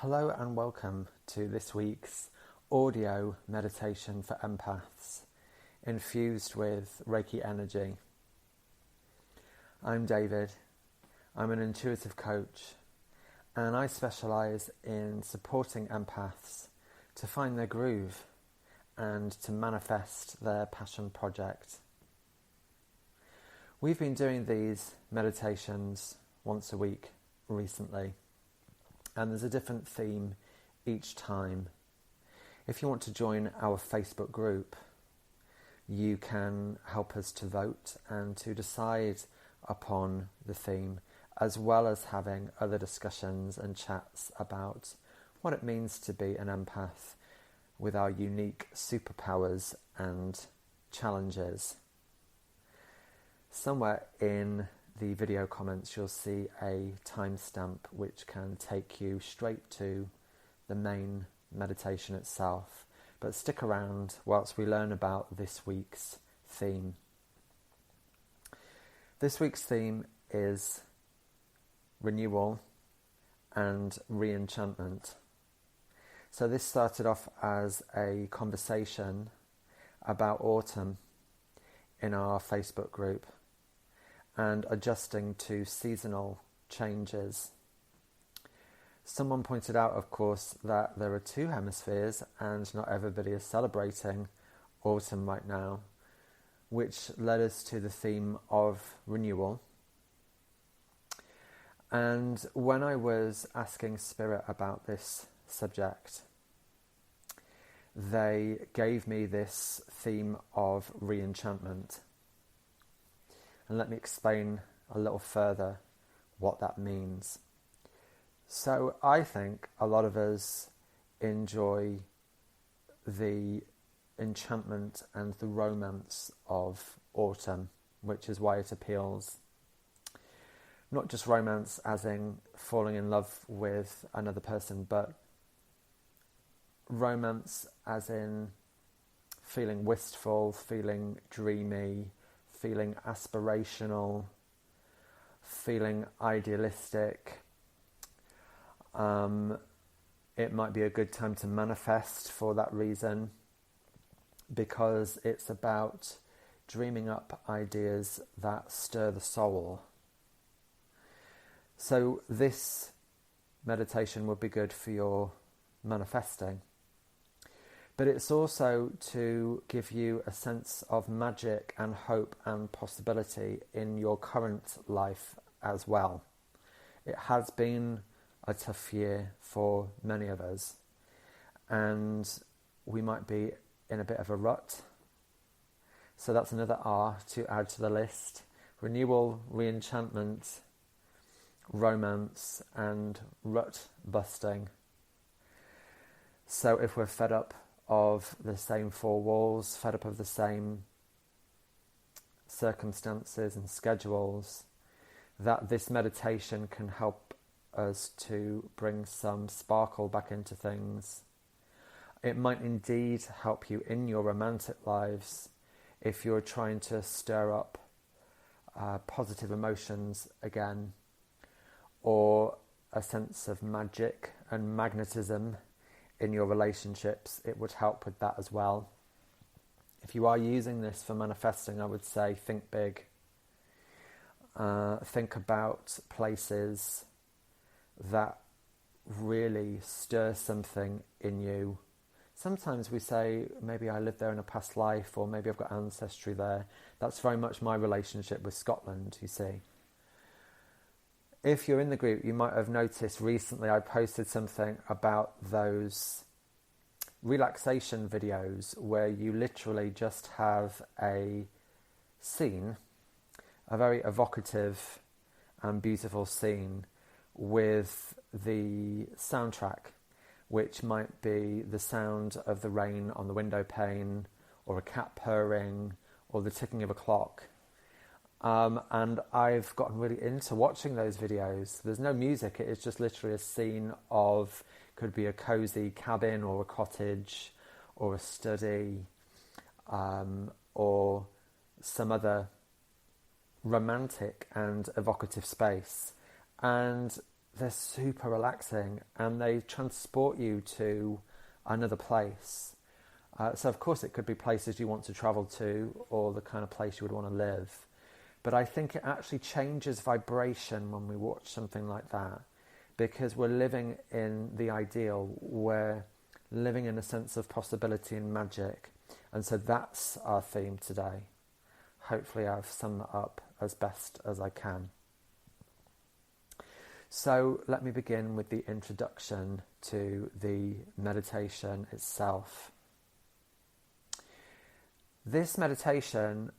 Hello and welcome to this week's audio meditation for empaths, infused with Reiki energy. I'm David, I'm an intuitive coach, and I specialise in supporting empaths to find their groove and to manifest their passion project. We've been doing these meditations once a week recently, and there's a different theme each time. If you want to join our Facebook group, you can help us to vote and to decide upon the theme, as well as having other discussions and chats about what it means to be an empath with our unique superpowers and challenges. Somewhere in the video comments you'll see a timestamp which can take you straight to the main meditation itself, but stick around whilst we learn about this week's theme. This week's theme is Renewal and Re-Enchantment. So this started off as a conversation about autumn in our Facebook group and adjusting to seasonal changes. Someone pointed out, of course, that there are two hemispheres and not everybody is celebrating autumn right now, which led us to the theme of renewal. And when I was asking Spirit about this subject, they gave me this theme of re-enchantment. And let me explain a little further what that means. So I think a lot of us enjoy the enchantment and the romance of autumn, which is why it appeals. Not just romance as in falling in love with another person, but romance as in feeling wistful, feeling dreamy, feeling aspirational, feeling idealistic. It might be a good time to manifest for that reason, because it's about dreaming up ideas that stir the soul. So this meditation would be good for your manifesting. But it's also to give you a sense of magic and hope and possibility in your current life as well. It has been a tough year for many of us, and we might be in a bit of a rut. So that's another R to add to the list. Renewal, re-enchantment, romance, and rut busting. So if we're fed up of the same four walls, fed up of the same circumstances and schedules, that this meditation can help us to bring some sparkle back into things. It might indeed help you in your romantic lives if you're trying to stir up positive emotions again, or a sense of magic and magnetism in your relationships. It would help with that as well. If you are using this for manifesting, I would say think big. Think about places that really stir something in you. Sometimes we say, maybe I lived there in a past life, or maybe I've got ancestry there. That's very much my relationship with Scotland, you see. If you're in the group, you might have noticed recently I posted something about those relaxation videos where you literally just have a scene, a very evocative and beautiful scene with the soundtrack, which might be the sound of the rain on the window pane, or a cat purring, or the ticking of a clock. And I've gotten really into watching those videos. There's no music, it is just literally a scene of, could be a cosy cabin or a cottage or a study, or some other romantic and evocative space. And they're super relaxing and they transport you to another place. So of course it could be places you want to travel to or the kind of place you would want to live. But I think it actually changes vibration when we watch something like that, because we're living in the ideal, we're living in a sense of possibility and magic. And so that's our theme today. Hopefully I've summed that up as best as I can. So let me begin with the introduction to the meditation itself. This meditation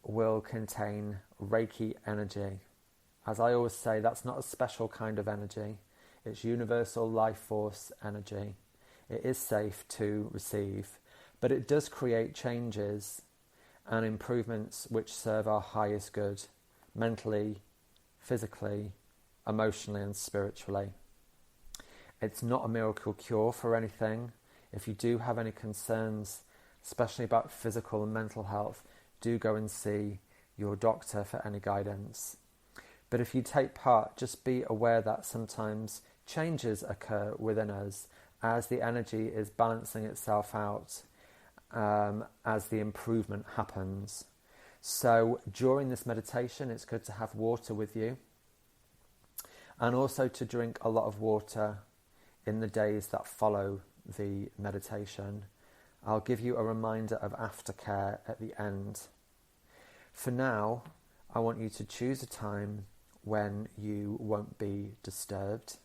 will contain Reiki energy. As I always say, that's not a special kind of energy. It's universal life force energy. It is safe to receive, but it does create changes and improvements which serve our highest good, mentally, physically, emotionally and spiritually. It's not a miracle cure for anything. If you do have any concerns, especially about physical and mental health, do go and see your doctor for any guidance. But if you take part, just be aware that sometimes changes occur within us as the energy is balancing itself out, as the improvement happens. So during this meditation, it's good to have water with you, and also to drink a lot of water in the days that follow the meditation. I'll give you a reminder of aftercare at the end. For now, I want you to choose a time when you won't be disturbed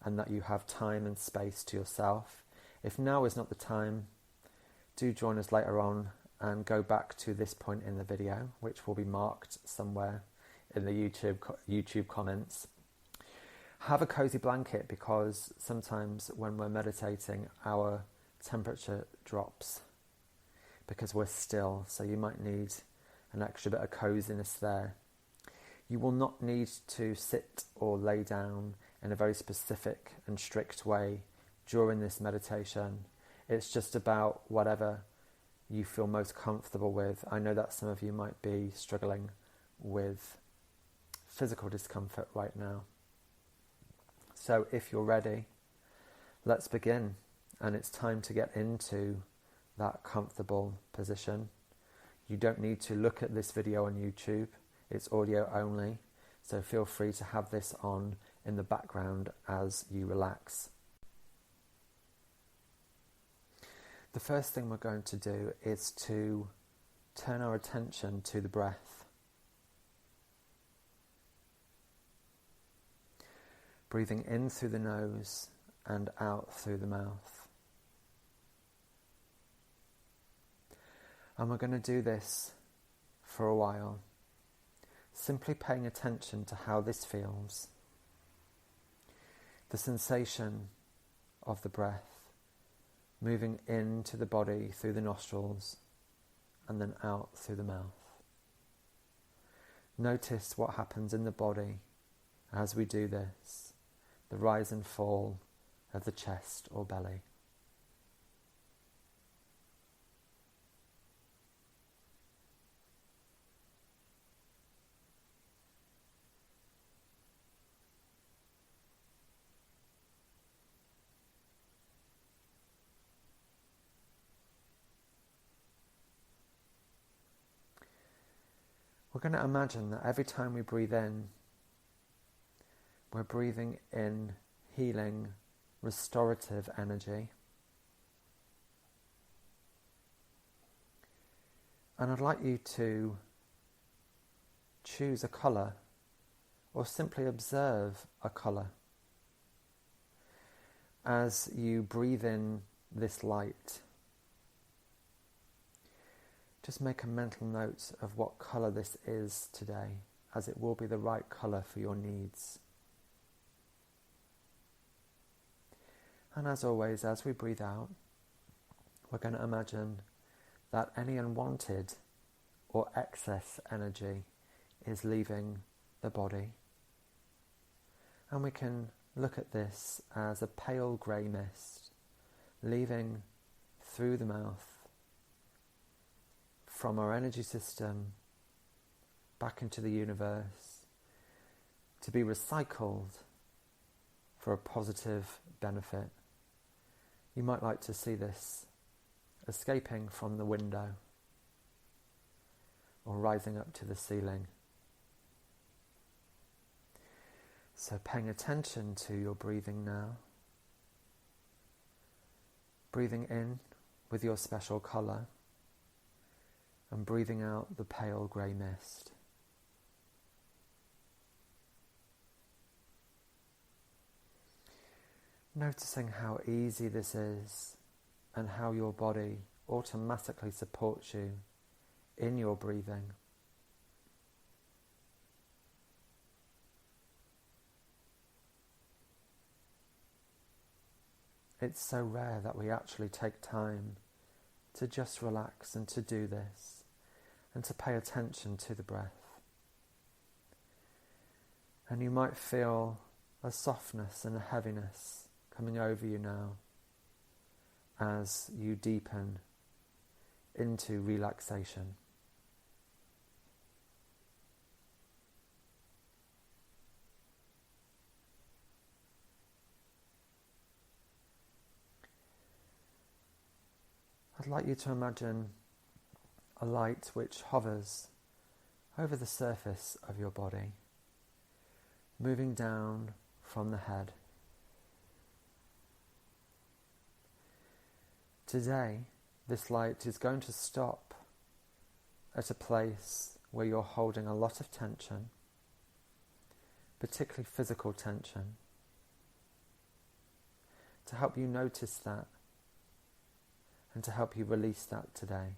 and that you have time and space to yourself. If now is not the time, do join us later on and go back to this point in the video, which will be marked somewhere in the YouTube comments. Have a cozy blanket, because sometimes when we're meditating, our temperature drops because we're still, so you might need an extra bit of coziness there. You will not need to sit or lay down in a very specific and strict way during this meditation. It's just about whatever you feel most comfortable with. I know that some of you might be struggling with physical discomfort right now. So if you're ready, let's begin. And it's time to get into that comfortable position. You don't need to look at this video on YouTube. It's audio only. So feel free to have this on in the background as you relax. The first thing we're going to do is to turn our attention to the breath. Breathing in through the nose and out through the mouth. And we're going to do this for a while, simply paying attention to how this feels. The sensation of the breath moving into the body through the nostrils and then out through the mouth. Notice what happens in the body as we do this, the rise and fall of the chest or belly. We're going to imagine that every time we breathe in, we're breathing in healing, restorative energy. And I'd like you to choose a colour or simply observe a colour as you breathe in this light. Just make a mental note of what colour this is today, as it will be the right colour for your needs. And as always, as we breathe out, we're going to imagine that any unwanted or excess energy is leaving the body. And we can look at this as a pale grey mist leaving through the mouth from our energy system back into the universe to be recycled for a positive benefit. You might like to see this escaping from the window or rising up to the ceiling. So paying attention to your breathing now. Breathing in with your special colour and breathing out the pale grey mist. Noticing how easy this is and how your body automatically supports you in your breathing. It's so rare that we actually take time to just relax and to do this and to pay attention to the breath. And you might feel a softness and a heaviness coming over you now as you deepen into relaxation. I'd like you to imagine a light which hovers over the surface of your body, moving down from the head. Today, this light is going to stop at a place where you're holding a lot of tension, particularly physical tension, to help you notice that and to help you release that today.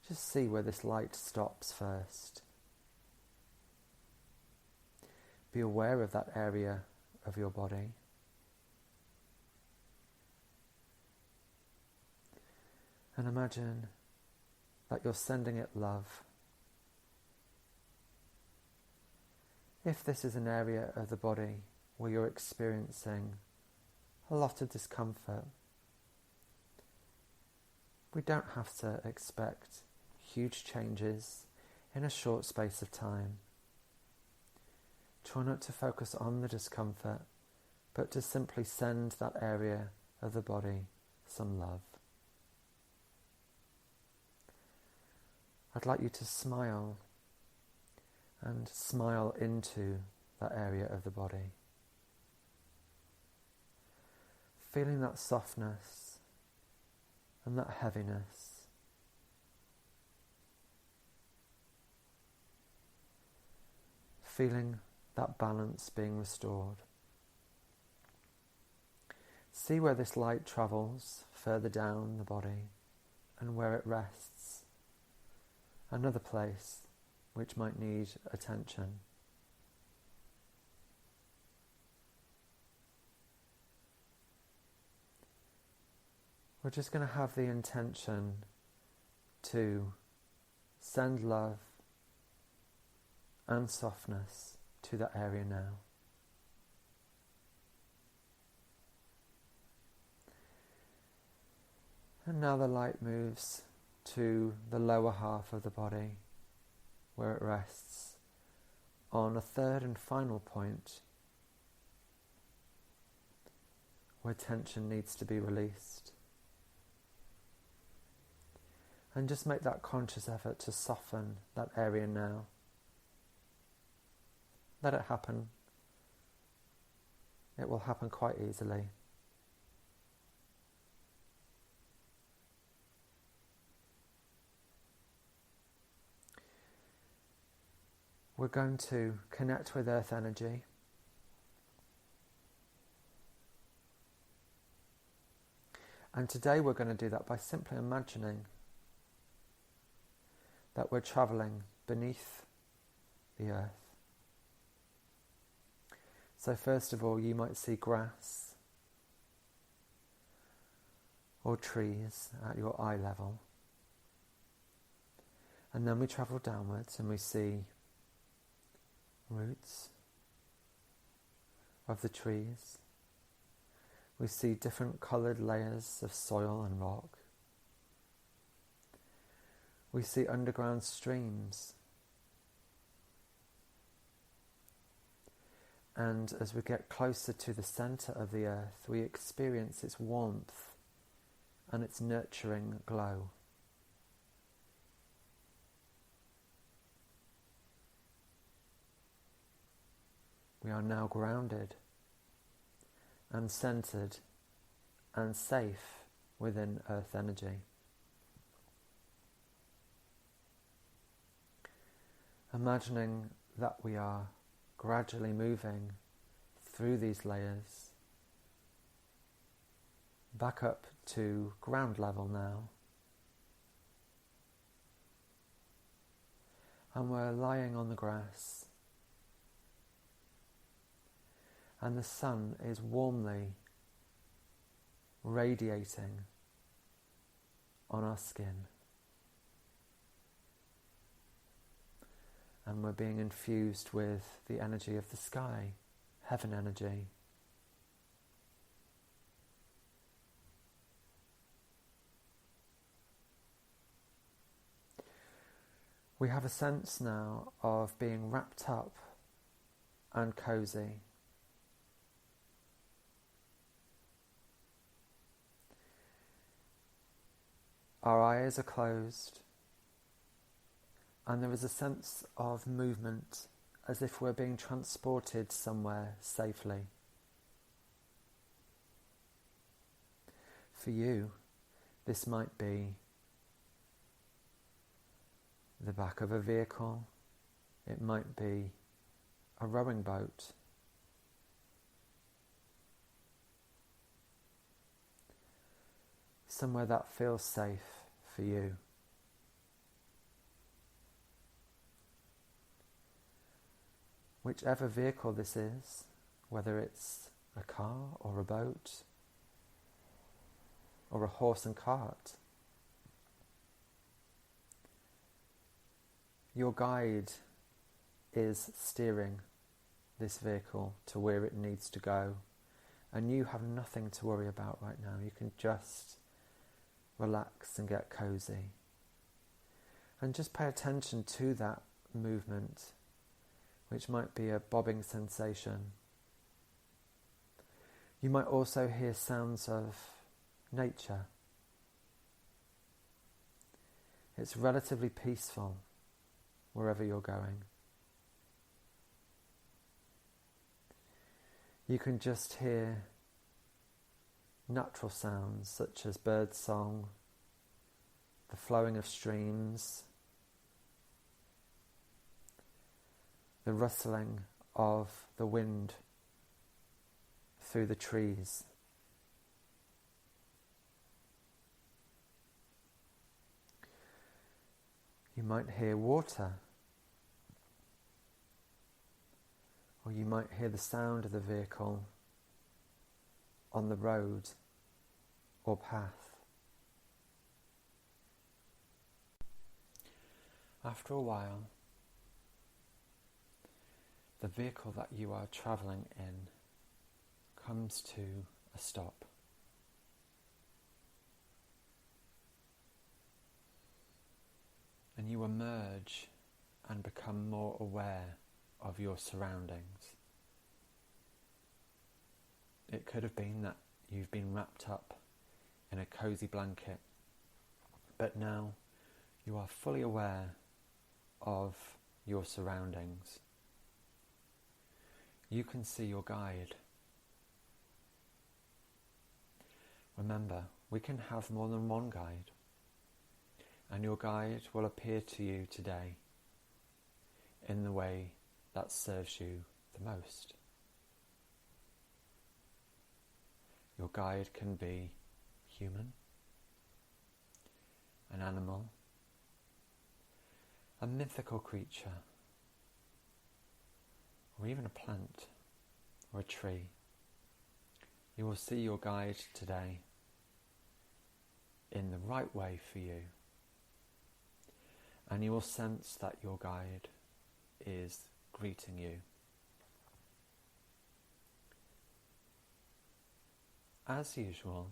Just see where this light stops first. Be aware of that area of your body. And imagine that you're sending it love. If this is an area of the body where you're experiencing a lot of discomfort, we don't have to expect huge changes in a short space of time. Try not to focus on the discomfort, but to simply send that area of the body some love. I'd like you to smile and smile into that area of the body. Feeling that softness and that heaviness. Feeling that balance being restored. See where this light travels further down the body and where it rests. Another place which might need attention. We're just going to have the intention to send love and softness to that area now. And now the light moves to the lower half of the body, where it rests on a third and final point where tension needs to be released. And just make that conscious effort to soften that area now. Let it happen. It will happen quite easily. We're going to connect with earth energy. And today we're going to do that by simply imagining that we're travelling beneath the earth. So first of all, you might see grass or trees at your eye level. And then we travel downwards and we see roots of the trees. We see different coloured layers of soil and rock. We see underground streams. And as we get closer to the centre of the earth, we experience its warmth and its nurturing glow. We are now grounded and centred and safe within earth energy. Imagining that we are gradually moving through these layers back up to ground level now, and we're lying on the grass, and the sun is warmly radiating on our skin, and we're being infused with the energy of the sky, heaven energy. We have a sense now of being wrapped up and cozy. Our eyes are closed, and there is a sense of movement as if we're being transported somewhere safely. For you, this might be the back of a vehicle, it might be a rowing boat, somewhere that feels safe for you. Whichever vehicle this is, whether it's a car or a boat or a horse and cart, your guide is steering this vehicle to where it needs to go, and you have nothing to worry about right now. You can just relax and get cozy. And just pay attention to that movement, which might be a bobbing sensation. You might also hear sounds of nature. It's relatively peaceful wherever you're going. You can just hear natural sounds such as bird song, the flowing of streams, the rustling of the wind through the trees. You might hear water, or you might hear the sound of the vehicle on the road or path. After a while, the vehicle that you are travelling in comes to a stop. And you emerge and become more aware of your surroundings. It could have been that you've been wrapped up in a cosy blanket, but now you are fully aware of your surroundings. You can see your guide. Remember, we can have more than one guide, and your guide will appear to you today in the way that serves you the most. Your guide can be human, an animal, a mythical creature, or even a plant or a tree. You will see your guide today in the right way for you, and you will sense that your guide is greeting you. As usual,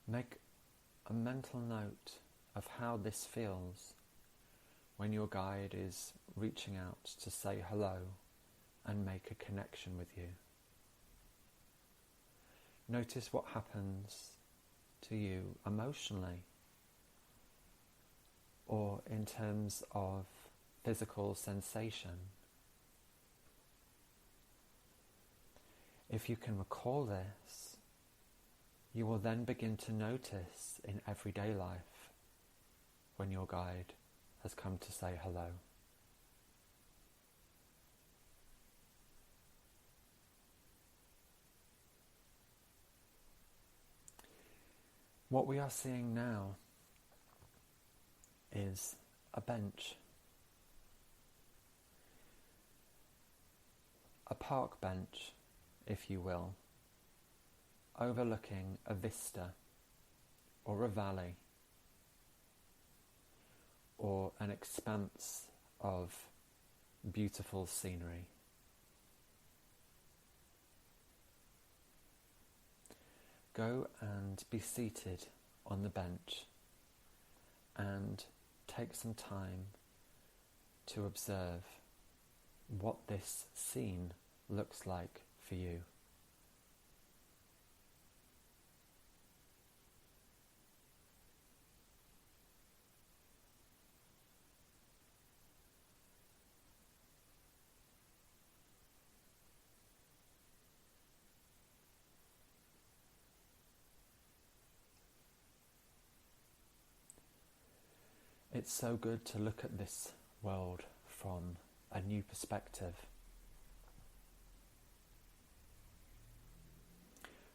make a mental note of how this feels when your guide is reaching out to say hello and make a connection with you. Notice what happens to you emotionally or in terms of physical sensation. If you can recall this, you will then begin to notice in everyday life when your guide has come to say hello. What we are seeing now is a bench. A park bench, if you will, overlooking a vista or a valley or an expanse of beautiful scenery. Go and be seated on the bench and take some time to observe what this scene looks like for you. It's so good to look at this world from a new perspective.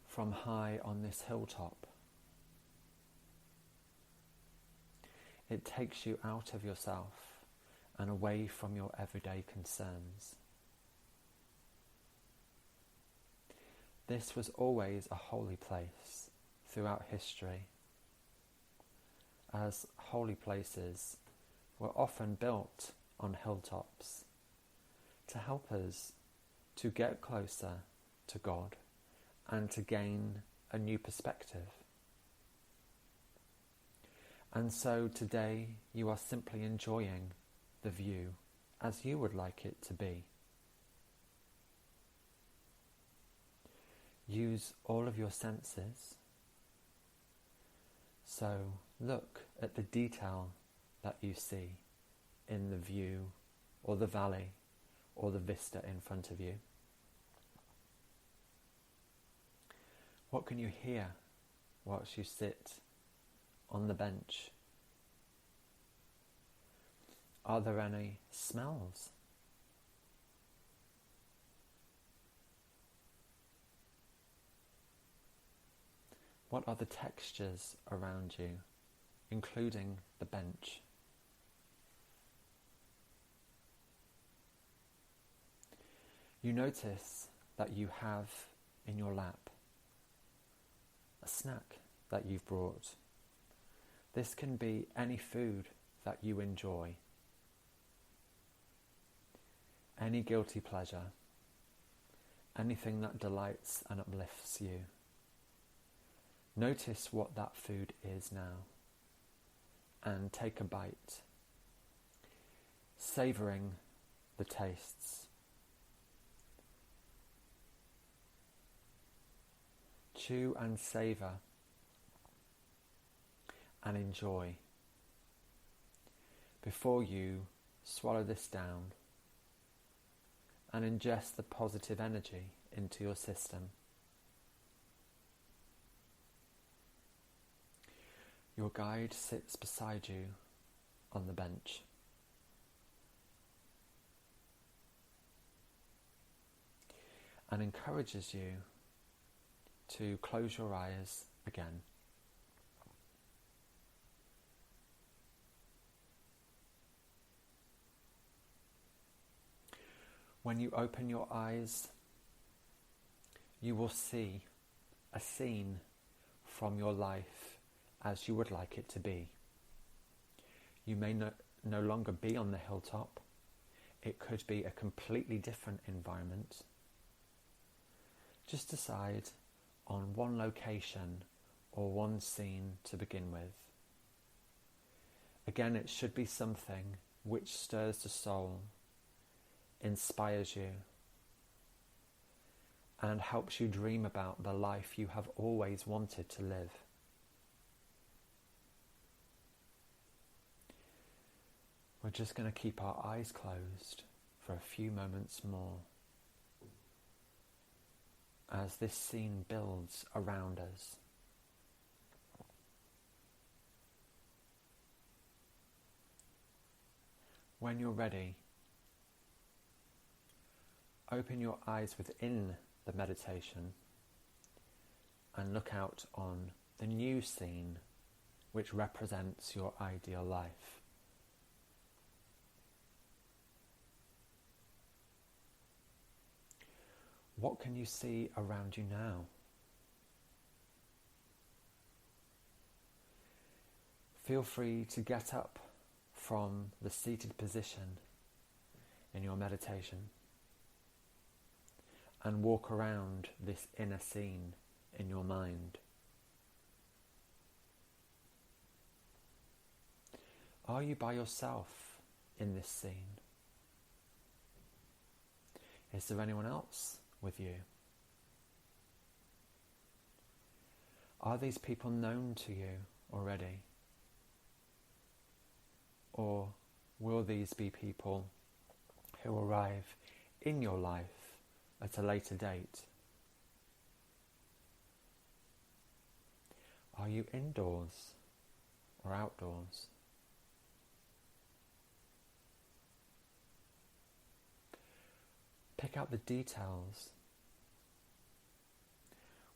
From high on this hilltop. It takes you out of yourself and away from your everyday concerns. This was always a holy place throughout history, as holy places were often built on hilltops to help us to get closer to God and to gain a new perspective. And so today you are simply enjoying the view as you would like it to be. Use all of your senses. So look at the detail that you see in the view or the valley or the vista in front of you. What can you hear whilst you sit on the bench? Are there any smells? What are the textures around you, including the bench? You notice that you have in your lap a snack that you've brought. This can be any food that you enjoy, any guilty pleasure, anything that delights and uplifts you. Notice what that food is now and take a bite, savouring the tastes. Chew and savour and enjoy before you swallow this down and ingest the positive energy into your system. Your guide sits beside you on the bench. And encourages you to close your eyes again. When you open your eyes, you will see a scene from your life as you would like it to be. You may no longer be on the hilltop. It could be a completely different environment. Just decide on one location or one scene to begin with. Again, it should be something which stirs the soul, inspires you, and helps you dream about the life you have always wanted to live. We're just going to keep our eyes closed for a few moments more as this scene builds around us. When you're ready, open your eyes within the meditation and look out on the new scene which represents your ideal life. What can you see around you now? Feel free to get up from the seated position in your meditation and walk around this inner scene in your mind. Are you by yourself in this scene? Is there anyone else with you? Are these people known to you already? Or will these be people who arrive in your life at a later date? Are you indoors or outdoors? Pick out the details.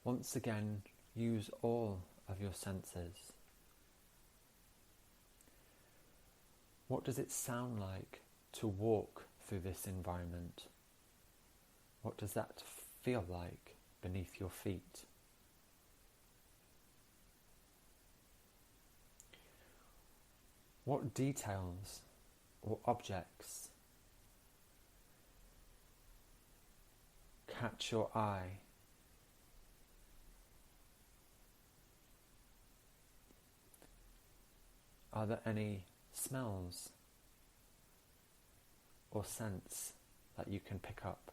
Once again, use all of your senses. What does it sound like to walk through this environment? What does that feel like beneath your feet? What details or objects catch your eye? Are there any smells or scents that you can pick up?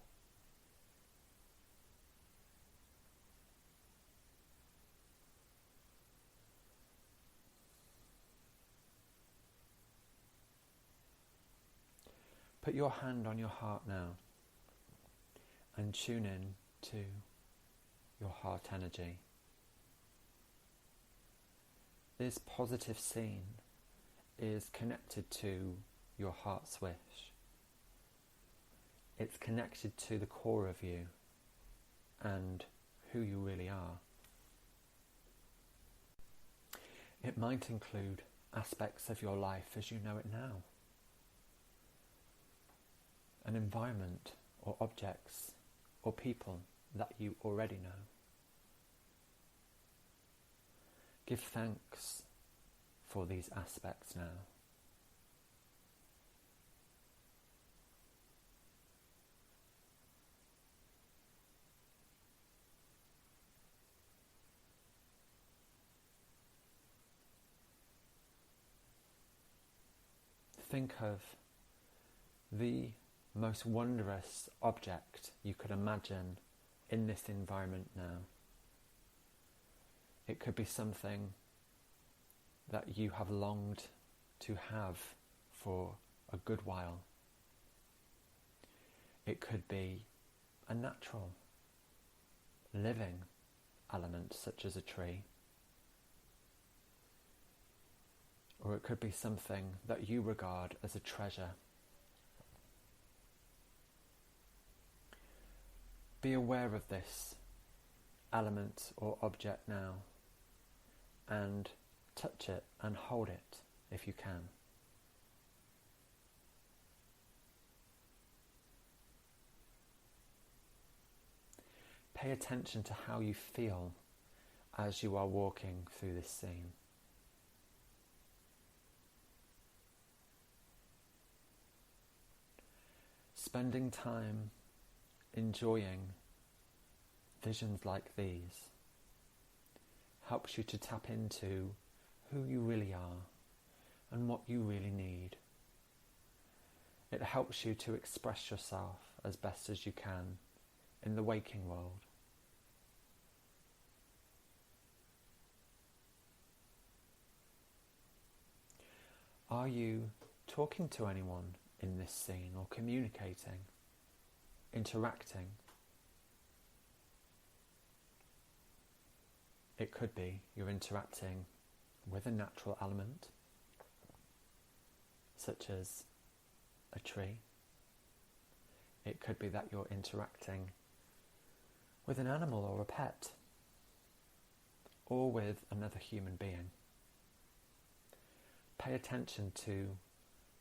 Put your hand on your heart now and tune in to your heart energy. This positive scene is connected to your heart's wish. It's connected to the core of you and who you really are. It might include aspects of your life as you know it now. An environment or objects or people that you already know. Give thanks for these aspects now. Think of the most wondrous object you could imagine in this environment now. It could be something that you have longed to have for a good while. It could be a natural, living element such as a tree. Or it could be something that you regard as a treasure. Be aware of this element or object now and touch it and hold it if you can. Pay attention to how you feel as you are walking through this scene. Spending time enjoying visions like these helps you to tap into who you really are and what you really need. It helps you to express yourself as best as you can in the waking world? Are you talking to anyone in this scene, or communicating, interacting? It could be you're interacting with a natural element, such as a tree. It could be that you're interacting with an animal or a pet, or with another human being. Pay attention to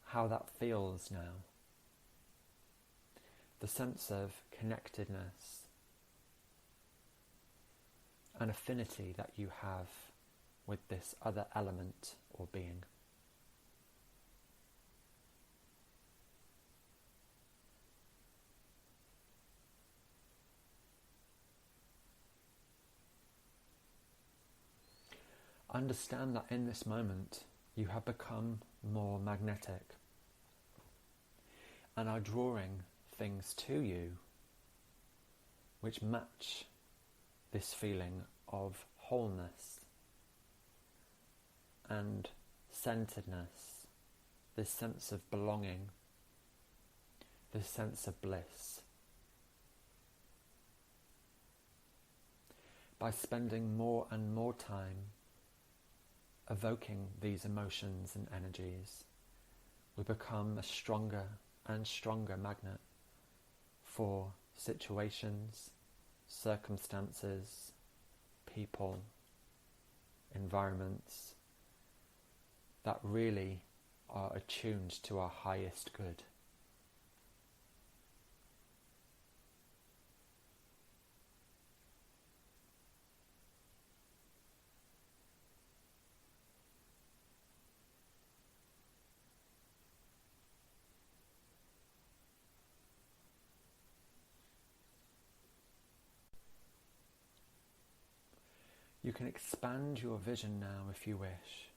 how that feels now. The sense of connectedness and affinity that you have with this other element or being. Understand that in this moment you have become more magnetic and are drawing things to you which match this feeling of wholeness and centeredness, this sense of belonging, this sense of bliss. By spending more and more time evoking these emotions and energies, we become a stronger and stronger magnet for situations, circumstances, people, environments that really are attuned to our highest good. You can expand your vision now if you wish,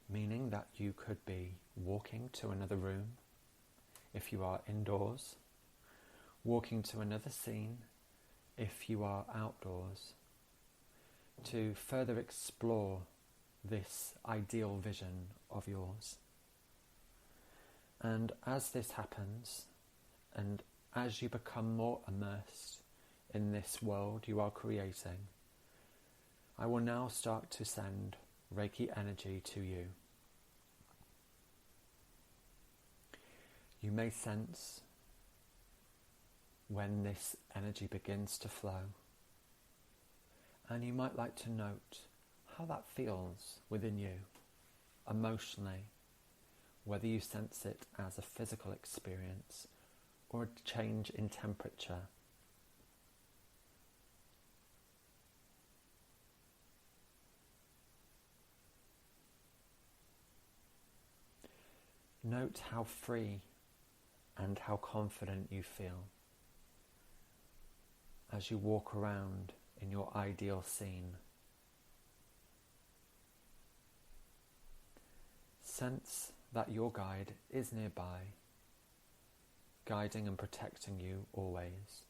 meaning that you could be walking to another room if you are indoors, walking to another scene if you are outdoors, to further explore this ideal vision of yours. And as this happens, and as you become more immersed in this world you are creating, I will now start to send Reiki energy to you. You may sense when this energy begins to flow, and you might like to note how that feels within you, emotionally, whether you sense it as a physical experience or a change in temperature. Note how free and how confident you feel as you walk around in your ideal scene. Sense that your guide is nearby, guiding and protecting you always,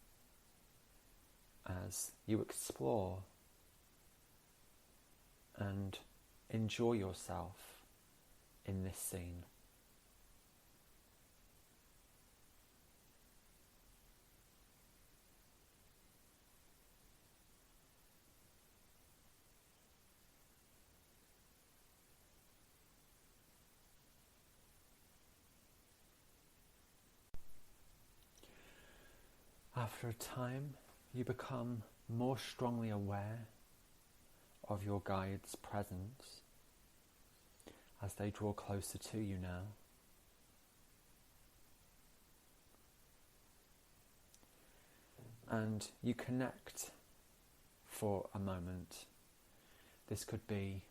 as you explore and enjoy yourself in this scene. After a time, you become more strongly aware of your guide's presence as they draw closer to you now. And you connect for a moment. This could be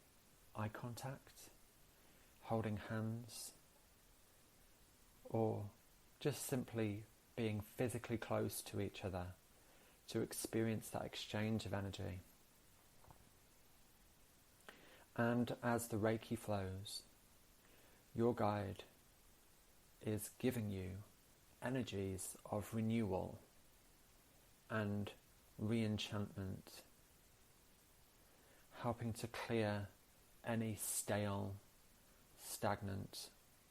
eye contact, holding hands, or just simply being physically close to each other to experience that exchange of energy. And as the Reiki flows, your guide is giving you energies of renewal, and Re-Enchantment, helping to clear any stale, stagnant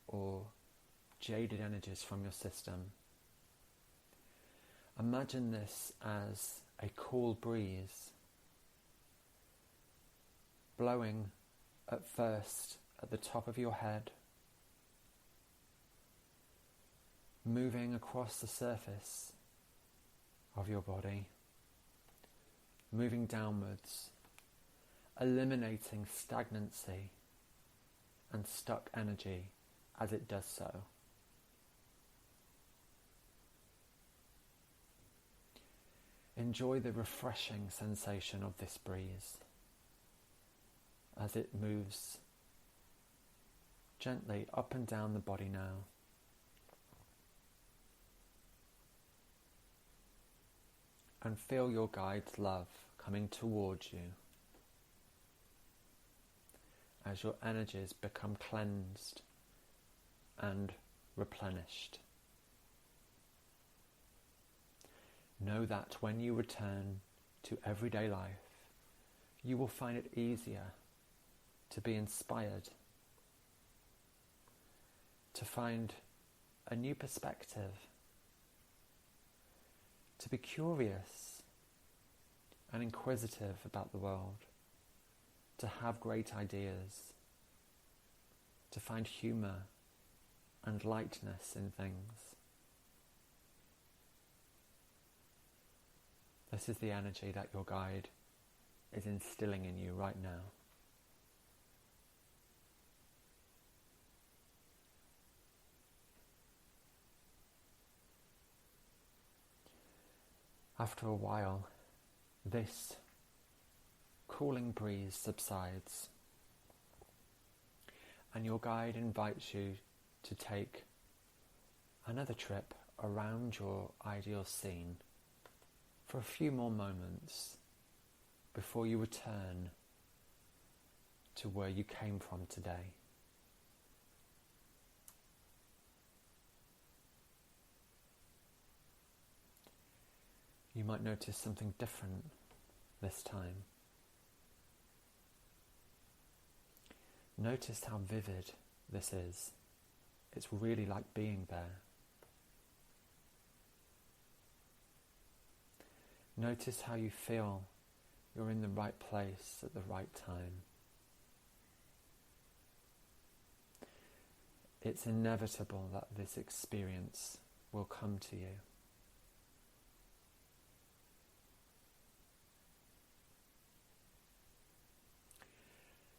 or jaded energies from your system. Imagine this as a cool breeze blowing at first at the top of your head, moving across the surface of your body, moving downwards, eliminating stagnancy and stuck energy as it does so. Enjoy the refreshing sensation of this breeze as it moves gently up and down the body now. And feel your guide's love coming towards you as your energies become cleansed and replenished. Know that when you return to everyday life, you will find it easier to be inspired, to find a new perspective, to be curious and inquisitive about the world, to have great ideas, to find humour and lightness in things. This is the energy that your guide is instilling in you right now. After a while, this cooling breeze subsides, and your guide invites you to take another trip around your ideal scene for a few more moments before you return to where you came from today. You might notice something different this time. Notice how vivid this is. It's really like being there. Notice how you feel you're in the right place at the right time. It's inevitable that this experience will come to you.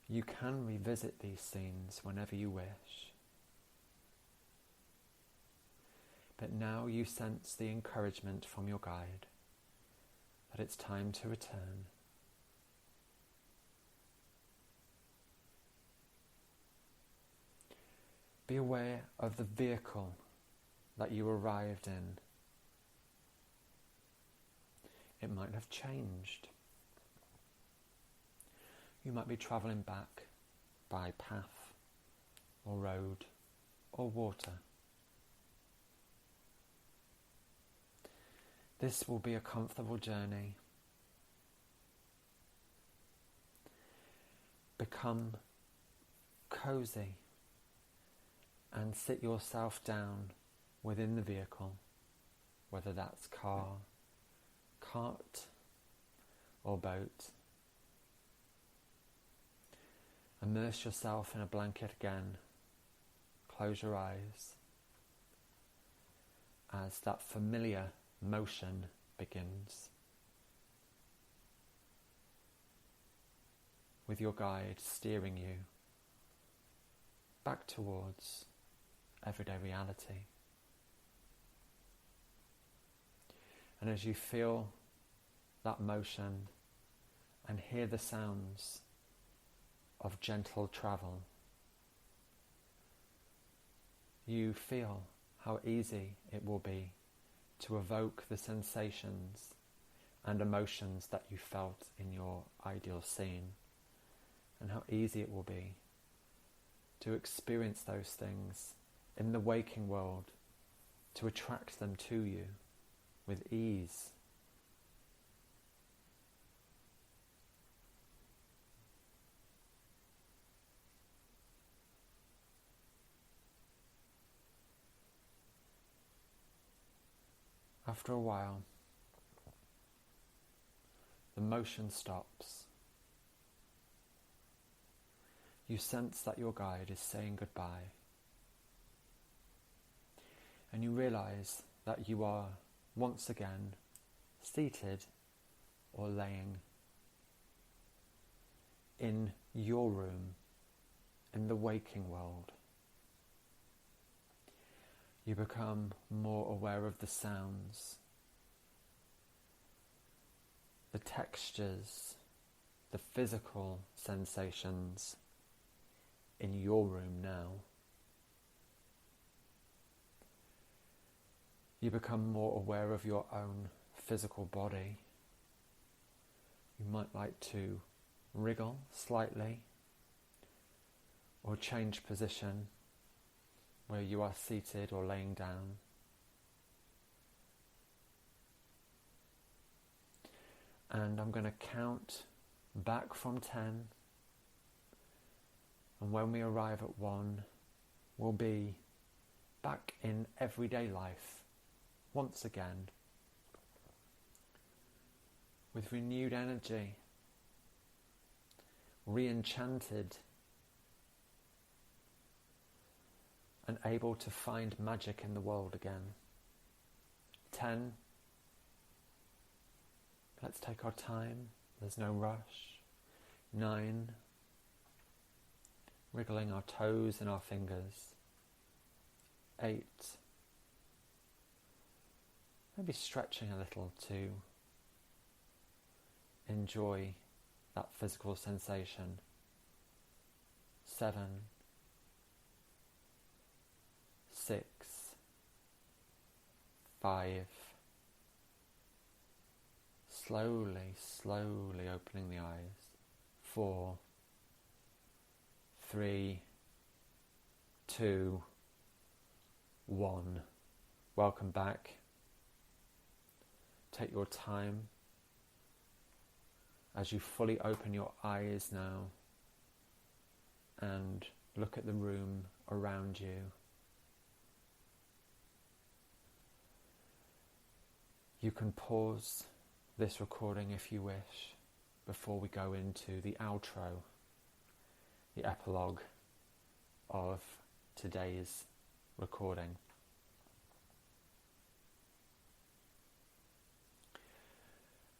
You can revisit these scenes whenever you wish. But now you sense the encouragement from your guide that it's time to return. Be aware of the vehicle that you arrived in. It might have changed. You might be travelling back by path or road or water. This will be a comfortable journey. Become cozy and sit yourself down within the vehicle, whether that's car, cart or boat. Immerse yourself in a blanket again. Close your eyes as that familiar motion begins, with your guide steering you back towards everyday reality. And as you feel that motion and hear the sounds of gentle travel, you feel how easy it will be to evoke the sensations and emotions that you felt in your ideal scene, and how easy it will be to experience those things in the waking world, to attract them to you with ease After a while, the motion stops. You sense that your guide is saying goodbye. And you realise that you are once again seated or laying in your room in the waking world. You become more aware of the sounds, the textures, the physical sensations in your room now. You become more aware of your own physical body. You might like to wriggle slightly or change position where you are seated or laying down. And I'm going to count back from 10, and when we arrive at 1, we'll be back in everyday life once again with renewed energy, re-enchanted, and able to find magic in the world again. 10. Let's take our time. There's no rush. 9. Wriggling our toes and our fingers. 8. Maybe stretching a little to enjoy that physical sensation. 7. 6. 5. Slowly opening the eyes. 4. 3. 2. 1. Welcome back. Take your time as you fully open your eyes now and look at the room around you. You can pause this recording if you wish before we go into the outro, the epilogue of today's recording.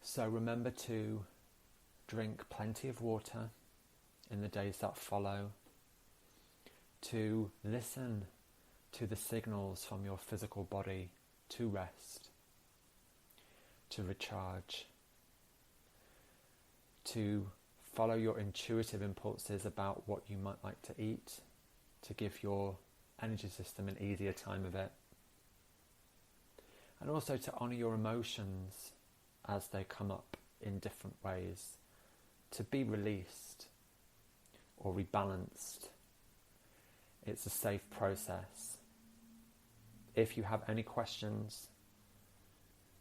So remember to drink plenty of water in the days that follow, to listen to the signals from your physical body to rest, to recharge, to follow your intuitive impulses about what you might like to eat, to give your energy system an easier time of it, and also to honour your emotions as they come up in different ways, to be released or rebalanced. It's a safe process. If you have any questions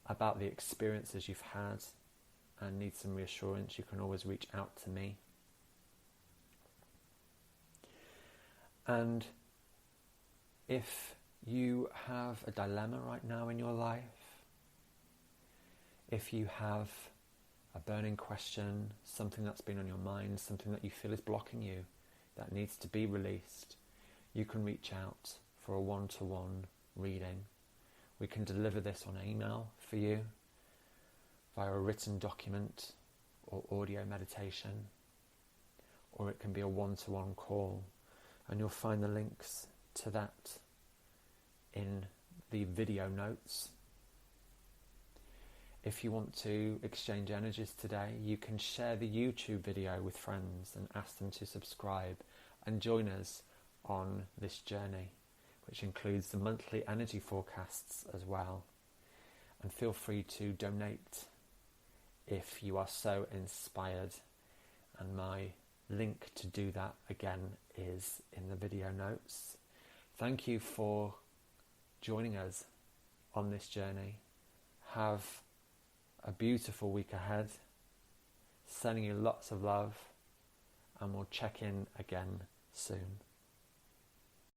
about the experiences you've had and need some reassurance, you can always reach out to me. And if you have a dilemma right now in your life, if you have a burning question, something that's been on your mind, something that you feel is blocking you, that needs to be released, you can reach out for a one-to-one reading. We can deliver this on email for you, via a written document or audio meditation, or it can be a one-to-one call, and you'll find the links to that in the video notes. If you want to exchange energies today, you can share the YouTube video with friends and ask them to subscribe and join us on this journey, which includes the monthly energy forecasts as well. And feel free to donate if you are so inspired, and my link to do that again is in the video notes. Thank you for joining us on this journey. Have a beautiful week ahead. Sending you lots of love, and we'll check in again soon.